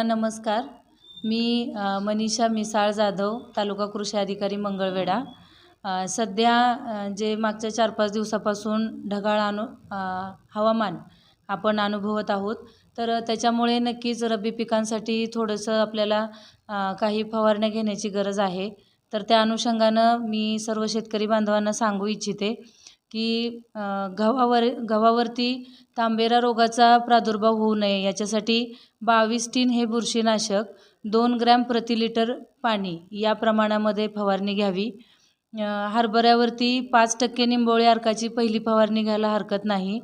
नमस्कार. मी मनीषा मिसाळ जाधव, तालुका कृषी अधिकारी मंगळवेढा. सध्या जे मागच्या 4-5 दिवसापासून ढगाळ हवामान आपण अनुभवत आहोत. तर त्याच्यामुळे नक्कीच रब्बी पिकांसाठी थोडंसं आपल्याला काही फवारण्या घेण्याची गरज आहे. तर त्या अनुषंगानं मी सर्व शेतकरी बांधवांना सांगू इच्छिते की गव्हावरती तांबेरा रोगाचा प्रादुर्भाव होऊ नये याच्यासाठी 22 हे बुरशीनाशक 2 ग्रॅम प्रति लिटर पाणी या प्रमाणामध्ये फवारणी घ्यावी. हरभऱ्यावरती 5% निंबोळी अर्काची पहिली फवारणी घ्यायला हरकत नाही.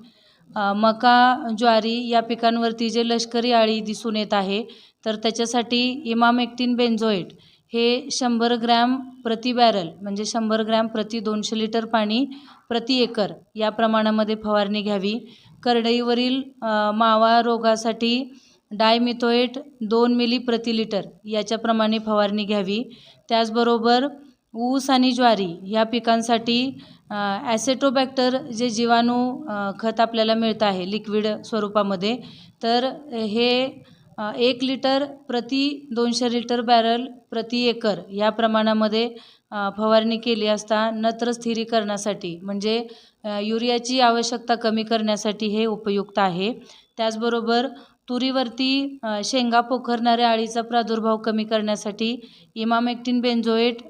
मका, ज्वारी या पिकांवरती जे लष्करी अळी दिसून येत आहे, तर त्याच्यासाठी इमामेक्टिन बेंझोएट हे 100 ग्रॅम प्रति बॅरल म्हणजे 100 ग्रॅम प्रति 200 लिटर पाणी प्रति एकर या प्रमाणामध्ये फवारणी घ्यावी. करडईवरील मावा रोगासाठी डायमिथोएट 2 मिली प्रति लिटर याच्याप्रमाणे फवारणी घ्यावी. त्याचबरोबर ऊस आणि ज्वारी ह्या पिकांसाठी ॲसेटोबॅक्टर जे जीवाणू खत आपल्याला मिळतं आहे लिक्विड स्वरूपामध्ये, तर हे 1 लिटर प्रति 200 लिटर बॅरल प्रति एकर या प्रमाणामध्ये फवारणी केली असता नत्र स्थिरीकरणासाठी म्हणजे युरियाची आवश्यकता कमी करण्यासाठी हे उपयुक्त आहे. त्याचबरोबर तुरीवरती शेंगा पोखरणाऱ्या अळीचा प्रादुर्भाव कमी करण्यासाठी इमामेक्टिन बेंझोएट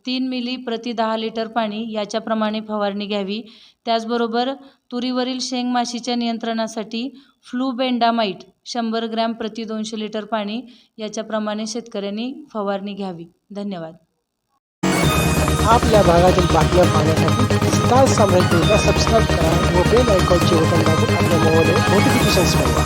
3 मिली प्रति 10 लिटर पाणी याच्याप्रमाणे फवारणी घ्यावी. त्याचबरोबर तुरीवरील शेंग माशीच्या नियंत्रणासाठी फ्लूबेंडामाइट 100 ग्रॅम प्रति 200 लिटर पाणी याच्याप्रमाणे शेतकऱ्यांनी फवारणी घ्यावी. धन्यवाद. आपल्या भागातील बातम्या पाहण्यासाठी स्टार साम्राज्याला सबस्क्राईब करा व बेल आयकॉनचे बटन दाबून आपल्या मोबाईलवर नोटिफिकेशन्स मिळवा.